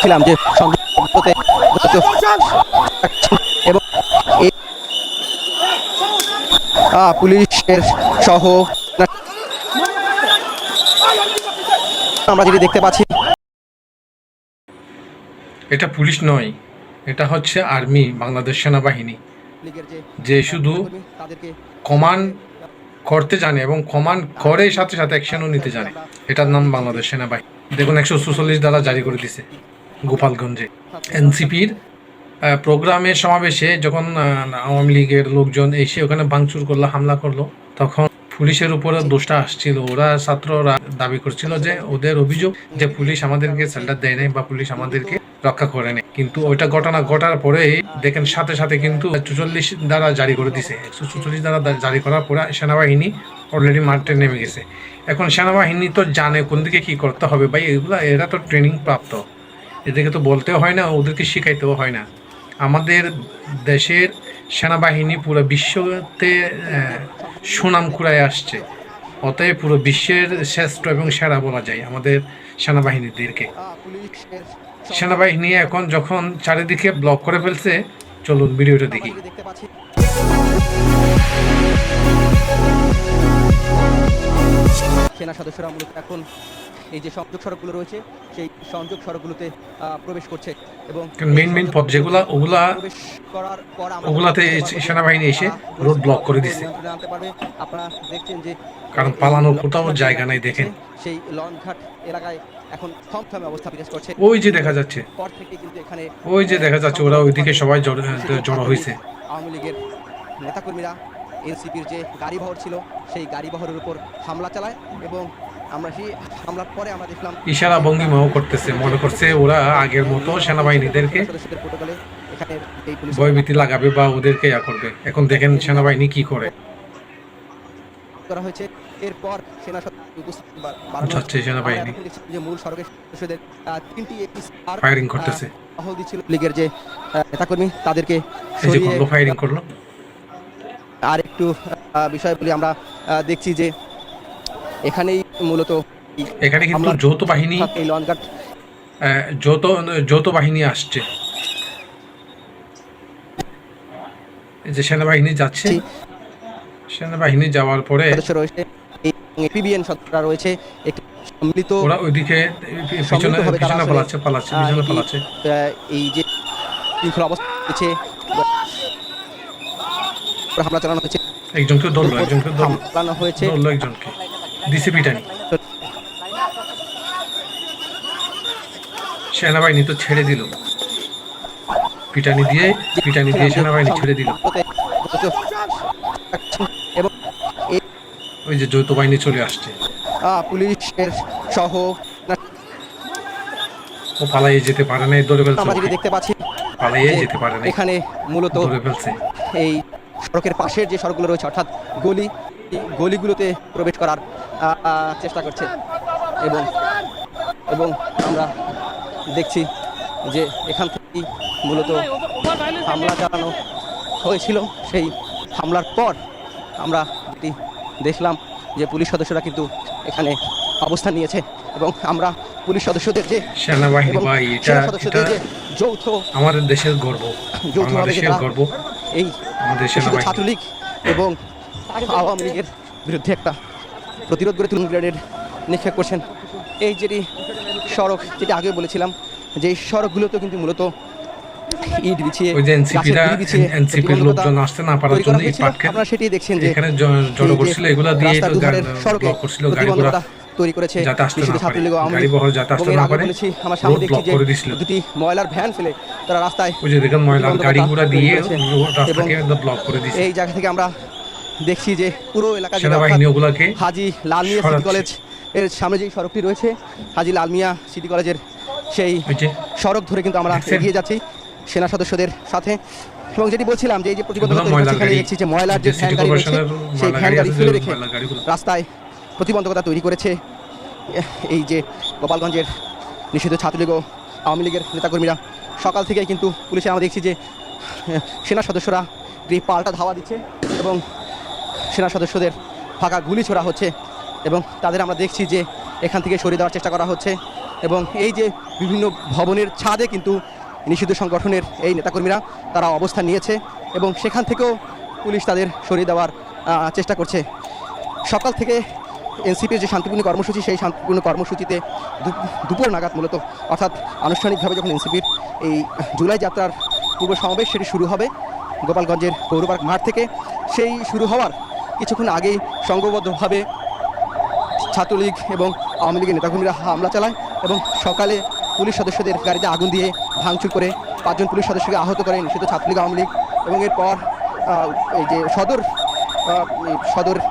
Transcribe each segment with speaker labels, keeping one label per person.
Speaker 1: বলছিলাম যে এবং পুলিশের সহ আমরা যেটি দেখতে পাচ্ছি,
Speaker 2: এটা পুলিশ নয়, এটা হচ্ছে আর্মি, বাংলাদেশ সেনাবাহিনী, যে শুধু কমান্ড করতে জানে এবং কমান্ড করে সাথে সাথে অ্যাকশনও নিতে জানে। এটার নাম বাংলাদেশ সেনাবাহিনী। দেখুন 144 ধারা জারি করে দিছে গোপালগঞ্জে। এনসিপির প্রোগ্রামের সমাবেশে যখন আওয়ামী লীগের লোকজন এসে ওখানে ভাঙচুর করলো, হামলা করলো, তখন পুলিশের উপরে দোষটা আসছিল। ওরা ছাত্ররা দাবি করছিল যে ওদের অভিযোগ যে পুলিশ আমাদেরকে সেল্টার দেয় নাই বা পুলিশ আমাদেরকে রক্ষা করে নেই। কিন্তু ওইটা ঘটনা ঘটার পরে দেখেন সাথে সাথে কিন্তু 44 ধারা জারি করে দিছে। 144 ধারা জারি করার পরে সেনাবাহিনী অলরেডি মাঠে নেমে গেছে। এখন সেনাবাহিনী তো জানে কোন দিকে কি করতে হবে ভাই, এরা তো ট্রেনিং প্রাপ্ত, এদেরকে তো বলতেও হয় না, ওদেরকে শিখাইতেও হয় না। আমাদের দেশের সেনাবাহিনী পুরো বিশ্বতে সুনাম কুড়ায় আসছে, অতএব পুরো বিশ্বের শ্রেষ্ঠ এবং সেরা বলা যায় আমাদের সেনাবাহিনীদেরকে। সেনাবাহিনী এখন যখন চারিদিকে ব্লক করে ফেলছে, চলুন ভিডিওটা দেখি।
Speaker 1: সেনা সদস্যরা মূলত এখন এই যে সংযোগ সড়কগুলো রয়েছে সেই সংযোগ সড়কগুলোতে প্রবেশ করছে এবং
Speaker 2: মেইন পথ যেগুলা ওগুলাতে সেনাবাহিনী এসে রোড ব্লক করে দিচ্ছে।
Speaker 1: আপনারা দেখছেন যে
Speaker 2: কারণ পালানোর কোথাও জায়গা নাই। দেখেন
Speaker 1: সেই লঞ্চঘাট এলাকায় এখন থমথমে অবস্থা বিরাজ করছে।
Speaker 2: ওই যে দেখা যাচ্ছে,
Speaker 1: পর থেকে কিন্তু এখানে
Speaker 2: ওই যে দেখা যাচ্ছে ওরা ওইদিকে সবাই জড়ো হয়েছে।
Speaker 1: আওয়ামী লীগের নেতাকর্মীরা এনসিপির যে গাড়িবহর ছিল সেই গাড়িবহরের উপর হামলা চালায় এবং আমরা সেই হামলার পরে আমরা দেখলাম
Speaker 2: ইশারা ভঙ্গিমাও করতেছে, মনে করছে ওরা আগের মতো সেনাবাহিনীদেরকে ভয়ভীতি লাগাবে বা ওদেরকে ইয়া করবে। এখন দেখেন সেনাবাহিনী কি করে
Speaker 1: করা হয়েছে। এরপর
Speaker 2: সেনাবাহিনী
Speaker 1: যে মূল সড়কের সদস্যদের তিনটি
Speaker 2: ফায়ারিং করতেছে।
Speaker 1: টহল দিচ্ছিল লীগের যে নেতাকর্মী তাদেরকে
Speaker 2: ফায়ারিং করলো।
Speaker 1: আর একটু বিষয় বলি, আমরা দেখছি যে এখানেই মূলত
Speaker 2: এখানে কিন্তু যৌথ বাহিনী,
Speaker 1: এই লঞ্চঘাট
Speaker 2: যৌথ বাহিনী আসছে। এই যে সেনাবাহিনী যাচ্ছে, সেনাবাহিনী যাওয়ার পরে
Speaker 1: রয়েছে পিবিএন সদস্যরা রয়েছে, একটি সম্মিলিত
Speaker 2: ওরা ওইদিকে পিছনে পালাচ্ছে।
Speaker 1: এই যে শৃঙ্খলা অবস্থা হয়েছে, হামলা চালানো হয়েছে,
Speaker 2: একজনকে ধরলো
Speaker 1: হয়েছে,
Speaker 2: একজনকে দিছে পিটানি। সেনাবাহিনী তো ছেড়ে দিল, পিটানি দিয়ে সেনাবাহিনী ছেড়ে দিল।
Speaker 1: এবং
Speaker 2: ওই যে যৌথ বাহিনী চলে আসছে,
Speaker 1: পুলিশের সহ
Speaker 2: ও পালাইয়ে যেতে পারে না, ধরে ফেলছে।
Speaker 1: আমরা যেটি দেখতে পাচ্ছি
Speaker 2: পালাইয়ে যেতে পারে না,
Speaker 1: এখানে মূলত
Speaker 2: ধরে ফেলছে।
Speaker 1: এই সড়কের পাশের যে সড়কগুলো রয়েছে অর্থাৎ গলিগুলোতে প্রবেশ করার চেষ্টা করছে এবং আমরা দেখছি যে এখান থেকেই মূলত হামলা চালানো হয়েছিল। সেই হামলার পর আমরা যেটি দেখলাম যে পুলিশ সদস্যরা কিন্তু এখানে অবস্থান নিয়েছে এবং আমরা পুলিশ সদস্যদের যে
Speaker 2: সেনাবাহিনী
Speaker 1: সদস্যদের যে যৌথ
Speaker 2: আমাদের দেশের গর্ব,
Speaker 1: এই
Speaker 2: আমাদের সেনাবাহিনী
Speaker 1: ছাত্রলীগ এবং আওয়ামী লীগের বিরুদ্ধে একটা প্রতিরোধ গড়ে তুলে গ্রেনেড নিক্ষেপ করছেন। এই যেটি সড়ক, যেটি আগে বলেছিলাম যে এই সড়কগুলোতে কিন্তু মূলত ইট বিছিয়ে
Speaker 2: এনসিপির লোকজন আসতে না পারার জন্য ইট পাটকেল
Speaker 1: আপনারা সেটি দেখছেন যে
Speaker 2: এখানে জড়ো করছিল, এগুলা দিয়ে তো ব্লক করছিল, গাড়িগুলো
Speaker 1: তৈরি করেছে
Speaker 2: যাতে আসতে না পারে,
Speaker 1: ছাত্রলীগ
Speaker 2: গাড়িবহর যাতে আসতে না পারে।
Speaker 1: আমরা সামনে দেখছি যে দুটি ময়লার ভ্যান ফেলে তারা রাস্তায়,
Speaker 2: ওই যে দেখেন ময়লার গাড়িগুলো দিয়ে রাস্তাকে ব্লক করে দিয়েছে।
Speaker 1: এই জায়গা থেকে আমরা দেখছি যে পুরো এলাকা
Speaker 2: সেনাবাহিনী ওগুলাকে
Speaker 1: হাজী লাল মিয়া সিটি কলেজ এর সামনে যে সড়কটি রয়েছে, হাজী লাল মিয়া সিটি কলেজের সেই সড়ক ধরে কিন্তু আমরা এগিয়ে যাচ্ছি সেনা সদস্যদের সাথে। এবং যেটি বলছিলাম যে এই যে প্রতিবন্ধকতা দেখছি যে ময়লার যে ভ্যান গাড়ি রয়েছে সেই ভ্যান গাড়ি ফেলে রেখে রাস্তায় প্রতিবন্ধকতা তৈরি করেছে এই যে গোপালগঞ্জের নিষিদ্ধ ছাত্রলীগ ও আওয়ামী লীগের নেতাকর্মীরা। সকাল থেকে কিন্তু পুলিশে আমরা দেখছি যে সেনা সদস্যরা পাল্টা ধাওয়া দিচ্ছে এবং সেনা সদস্যদের ফাঁকা গুলি ছোড়া হচ্ছে এবং তাদের আমরা দেখছি যে এখান থেকে সরিয়ে দেওয়ার চেষ্টা করা হচ্ছে। এবং এই যে বিভিন্ন ভবনের ছাদে কিন্তু নিষিদ্ধ সংগঠনের এই নেতাকর্মীরা তারা অবস্থান নিয়েছে এবং সেখান থেকেও পুলিশ তাদের সরিয়ে দেওয়ার চেষ্টা করছে। সকাল থেকে এনসিপির যে শান্তিপূর্ণ কর্মসূচি, সেই শান্তিপূর্ণ কর্মসূচিতে দুপুর নাগাদ মূলত অর্থাৎ আনুষ্ঠানিকভাবে যখন এনসিপির এই জুলাই যাত্রার পূর্ব সমাবেশ সেটি শুরু হবে গোপালগঞ্জের পৌরপার্ক মাঠ থেকে, সেই শুরু হওয়ার কিছুক্ষণ আগেই সংঘবদ্ধভাবে ছাত্রলীগ এবং আওয়ামী লীগের নেতাকর্মীরা হামলা চালায় এবং সকালে পুলিশ সদস্যদের গাড়িতে আগুন দিয়ে ভাঙচুর করে 5 জন পুলিশ সদস্যকে আহত করে নিষিদ্ধ ছাত্রলীগ আওয়ামী লীগ। এবং এরপর এই যে সদর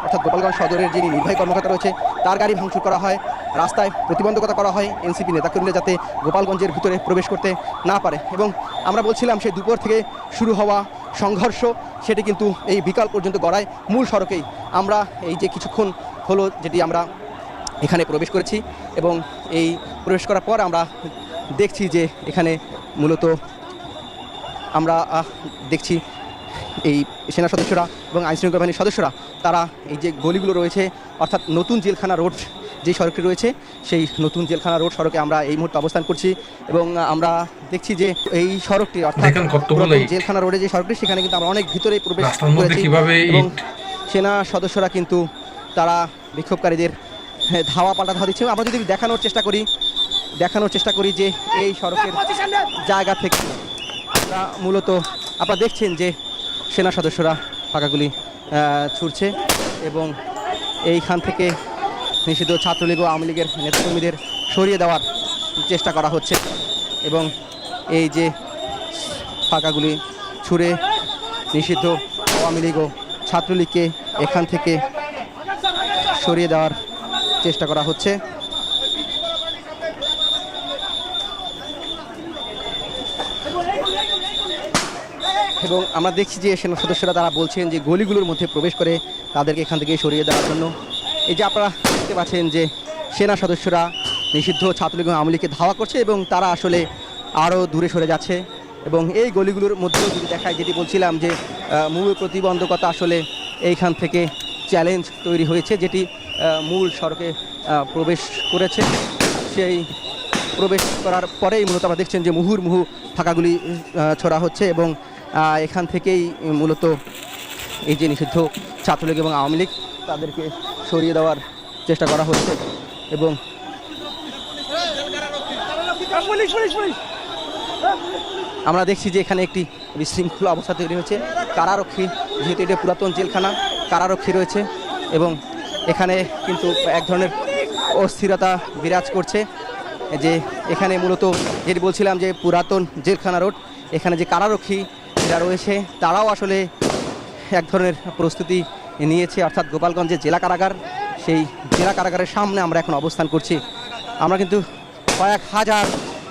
Speaker 1: অর্থাৎ গোপালগঞ্জ সদরের যিনি নির্বাহী কর্মকর্তা রয়েছে তার গাড়ি ভাঙচুর করা হয়, রাস্তায় প্রতিবন্ধকতা করা হয় এনসিপি নেতাকর্মীরা যাতে গোপালগঞ্জের ভিতরে প্রবেশ করতে না পারে। এবং আমরা বলছিলাম সেই দুপুর থেকে শুরু হওয়া সংঘর্ষ সেটি কিন্তু এই বিকাল পর্যন্ত গড়ায় মূল সড়কেই। আমরা এই যে কিছুক্ষণ হলো যেটি আমরা এখানে প্রবেশ করেছি এবং এই প্রবেশ করার পর আমরা দেখছি যে এখানে মূলত আমরা দেখছি এই সেনা সদস্যরা এবং আইনশৃঙ্খলা বাহিনীর সদস্যরা তারা এই যে গলিগুলো রয়েছে অর্থাৎ নতুন জেলখানা রোড যে সড়কটি রয়েছে সেই নতুন জেলখানা রোড সড়কে আমরা এই মুহূর্তে অবস্থান করছি এবং আমরা দেখছি যে এই সড়কটি অর্থাৎ জেলখানা রোডে যে সড়কটি সেখানে কিন্তু আমরা অনেক ভিতরে প্রবেশ করেছি এবং সেনা সদস্যরা কিন্তু তারা বিক্ষোভকারীদের ধাওয়া পাল্টা ধাওয়া দিচ্ছে। আমরা যদি দেখানোর চেষ্টা করি যে এই সড়কের জায়গা থেকে আমরা মূলত আপনারা দেখছেন যে সেনা সদস্যরা ফাঁকাগুলি ছুড়ছে এবং এইখান থেকে নিষিদ্ধ ছাত্রলীগ ও আওয়ামী লীগের নেতাকর্মীদের সরিয়ে দেওয়ার চেষ্টা করা হচ্ছে এবং এই যে ফাঁকাগুলি ছুড়ে নিষিদ্ধ আওয়ামী লীগ ও ছাত্রলীগকে এখান থেকে সরিয়ে দেওয়ার চেষ্টা করা হচ্ছে। এবং আমরা দেখছি যে সেনা সদস্যরা তারা বলছেন যে গলিগুলোর মধ্যে প্রবেশ করে তাদেরকে এখান থেকে সরিয়ে দেওয়ার জন্য। এই যে আপনারা দেখতে পাচ্ছেন যে সেনা সদস্যরা নিষিদ্ধ ছাত্রলীগ এবং আওয়ামী লীগকে ধাওয়া করছে এবং তারা আসলে আরও দূরে সরে যাচ্ছে এবং এই গলিগুলোর মধ্যেও যদি দেখায় যেটি বলছিলাম যে মূল প্রতিবন্ধকতা আসলে এইখান থেকে চ্যালেঞ্জ তৈরি হয়েছে যেটি মূল সড়কে প্রবেশ করেছে। সেই প্রবেশ করার পরেই মূলত আমরা দেখছেন যে মুহুর্মুহু ফাঁকাগুলি ছোড়া হচ্ছে এবং এখান থেকেই মূলত এই যে নিষিদ্ধ ছাত্রলীগ এবং আওয়ামী লীগ তাদেরকে সরিয়ে দেওয়ার চেষ্টা করা হচ্ছে এবং আমরা দেখছি যে এখানে একটি বিশৃঙ্খলা অবস্থা তৈরি হয়েছে। কারারক্ষী, যেহেতু এটা পুরাতন জেলখানা, কারারক্ষী রয়েছে এবং এখানে কিন্তু এক ধরনের অস্থিরতা বিরাজ করছে। যে এখানে মূলত যেটি বলছিলাম যে পুরাতন জেলখানা রোড, এখানে যে কারারক্ষী যারা রয়েছে তারাও আসলে এক ধরনের প্রস্তুতি নিয়েছে, অর্থাৎ গোপালগঞ্জের জেলা কারাগার, সেই জেলা কারাগারের সামনে আমরা এখন অবস্থান করছি। আমরা কিন্তু কয়েক হাজার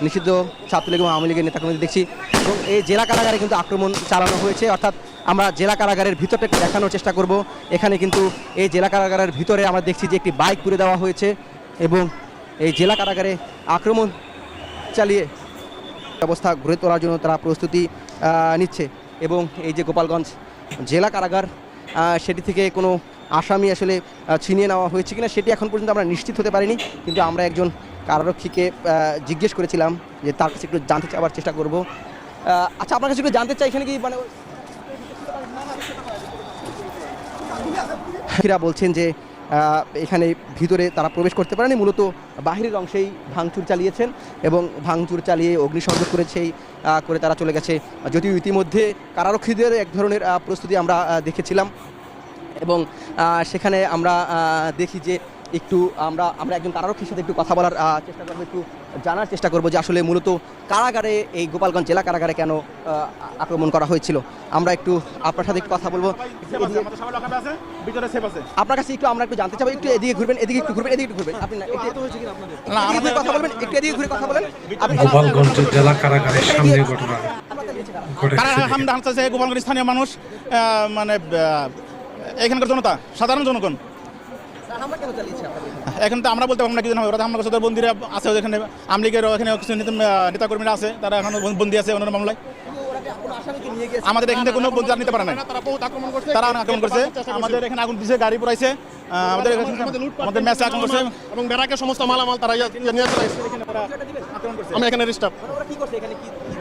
Speaker 1: নিষিদ্ধ ছাত্রলীগ এবং আওয়ামী লীগের নেতাকর্মী দেখছি এবং এই জেলা কারাগারে কিন্তু আক্রমণ চালানো হয়েছে। অর্থাৎ আমরা জেলা কারাগারের ভিতরটা একটু দেখানোর চেষ্টা করব। এখানে কিন্তু এই জেলা কারাগারের ভিতরে আমরা দেখছি যে একটি বাইক পুড়ে দেওয়া হয়েছে এবং এই জেলা কারাগারে আক্রমণ চালিয়ে ব্যবস্থা গড়ে তোলার জন্য তারা প্রস্তুতি নিচ্ছে এবং এই যে গোপালগঞ্জ জেলা কারাগার সেটি থেকে কোনো আসামি আসলে ছিনিয়ে নেওয়া হয়েছে কিনা সেটি এখন পর্যন্ত আমরা নিশ্চিত হতে পারিনি, কিন্তু আমরা একজন কারারক্ষীকে জিজ্ঞেস করেছিলাম যে তার কাছে একটু জানতে চাওয়ার চেষ্টা করব। আচ্ছা, আপনার কাছে একটু জানতে চাই এখানে কি মানে বলছেন যে এখানে ভিতরে তারা প্রবেশ করতে পারেনি, মূলত বাহিরের অংশেই ভাঙচুর চালিয়েছেন এবং ভাঙচুর চালিয়ে অগ্নিসংযোগ করে তারা চলে গেছে। যদিও ইতিমধ্যে কারারক্ষীদের এক ধরনের প্রস্তুতি আমরা দেখেছিলাম এবং সেখানে আমরা দেখি যে একটু আমরা একজন কারারক্ষীর সাথে একটু কথা বলার চেষ্টা করবো, একটু জানার চেষ্টা করবো যে আসলে মূলত কারাগারে এই গোপালগঞ্জ জেলা কারাগারে কেন আক্রমণ করা হয়েছিল। আমরা একটু আপনার সাথে একটু কথা বলবো। আপনার কাছে একটু আমরা একটু জানতে চাবো, একটু এদিকে ঘুরবেন, এদিকে একটু ঘুরবেন, এদিকে একটু ঘুরবেন, আপনি কথা বলবেন, একটু এদিকে ঘুরে কথা বলেন।
Speaker 2: গোপালগঞ্জ জেলা কারাগারের সামনে ঘটনা
Speaker 3: গোপালগঞ্জ স্থানীয় মানুষ মানে এখানকার জনতা, সাধারণ জনগণ এখন তো আমরা বলতে পারবো না কি ওরা হামলা করছে, বন্দিরা আছে এখানে, আওয়ামী লীগের এখানে কিছু নেতাকর্মীরা আছে, তারা এখন বন্দী আছে অন্য মামলায়। আমাদের এখান থেকে কোনো বন্দুক নিতে পারে না, তারা আক্রমণ করছে, আমাদের এখানে আগুন দিছে, গাড়ি পুরাইছে, আমাদের আমাদের ম্যাচে আক্রমণ করছে
Speaker 4: এবং ব্যারাকের সমস্ত মালামাল তারা নিয়ে চলে আসছে। আমি এখানে রিস্টাফ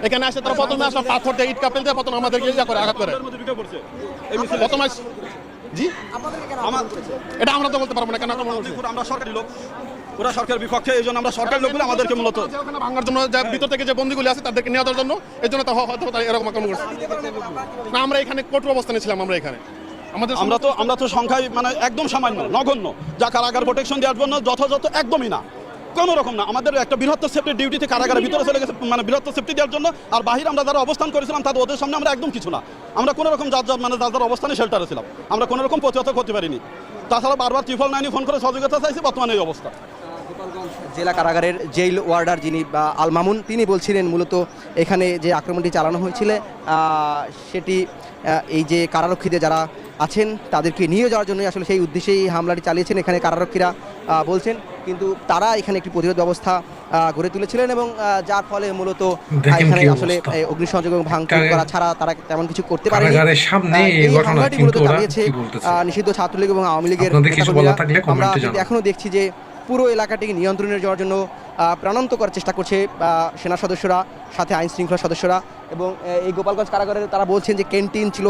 Speaker 4: এখানে আসে তারা প্রথমে আসলে পাথর দিয়ে ইট কাপেল দিয়ে প্রথমে আমাদেরকে ইয়া করে আঘাত করে প্রথমে। জি এটা আমরা তো বলতে পারবো না কেন আক্রমণ করছে।
Speaker 3: আমরা সরকারি লোক, ওরা সরকারের বিপক্ষে, এই জন্য আমরা সরকারি লোকগুলো আমাদেরকে মূলত
Speaker 4: ওখানে ভাঙার জন্য ভিতর থেকে যে বন্দীগুলি আছে তাদেরকে নিয়ে যাওয়ার জন্য, এই জন্য হয়তো তারা এরকম আক্রমণ করছে। না আমরা এখানে কঠোর অবস্থানে ছিলাম, আমরা এখানে আমাদের
Speaker 3: আমরা তো সংখ্যায় মানে একদম সামান্য, নগণ্য, যা কারাগার প্রোটেকশন দেওয়ার জন্য যথাযথ একদমই না, কোনো রকম না। আমাদের একটা বৃহত্তর সেফটি ডিউটিতে কারাগারের ভিতরে চলে গেছে, মানে বৃহত্তর সেফটি দেওয়ার জন্য। আর বাহিরে আমরা যারা অবস্থান করেছিলাম তাদের ওদের সামনে আমরা একদম কিছু না, আমরা কোনো রকম যার অবস্থানে শেল্টারে ছিলাম, আমরা কোনো রকম প্রতিহত করতে পারিনি। তাছাড়া বারবার 999 ফোন করে সহযোগিতা চাইছি, বর্তমানে এই অবস্থা।
Speaker 1: জেলা কারাগারের জেল ওয়ার্ডার যিনি আল মামুন, তিনি বলছিলেন মূলত এখানে যে আক্রমণটি চালানো হয়েছিল সেটি এই যে কারারক্ষীদের যারা আছেন তাদেরকে নিয়ে যাওয়ার জন্যই আসলে সেই উদ্দেশ্যেই হামলাটি চালিয়েছেন এখানে কারারক্ষীরা বলছেন। কিন্তু তারা এখানে একটি প্রতিরোধ ব্যবস্থা গড়ে তুলেছিলেন এবং যার ফলে মূলত এখানে আসলে অগ্নিসংযোগ এবং ভাঙচুর করা ছাড়া তারা তেমন কিছু করতে পারেনি। এই হামলাটি মূলত চালিয়েছে নিষিদ্ধ ছাত্রলীগ এবং আওয়ামী লীগের নেতাকর্মীরা। আমরা কিন্তু এখনো দেখছি যে পুরো এলাকাটিকে নিয়ন্ত্রণে যাওয়ার জন্য প্রাণান্ত করার চেষ্টা করছে সেনা সদস্যরা, সাথে আইন শৃঙ্খলা সদস্যরা। এবং এই গোপালগঞ্জ কারাগারে তারা বলছেন যে ক্যান্টিন ছিল।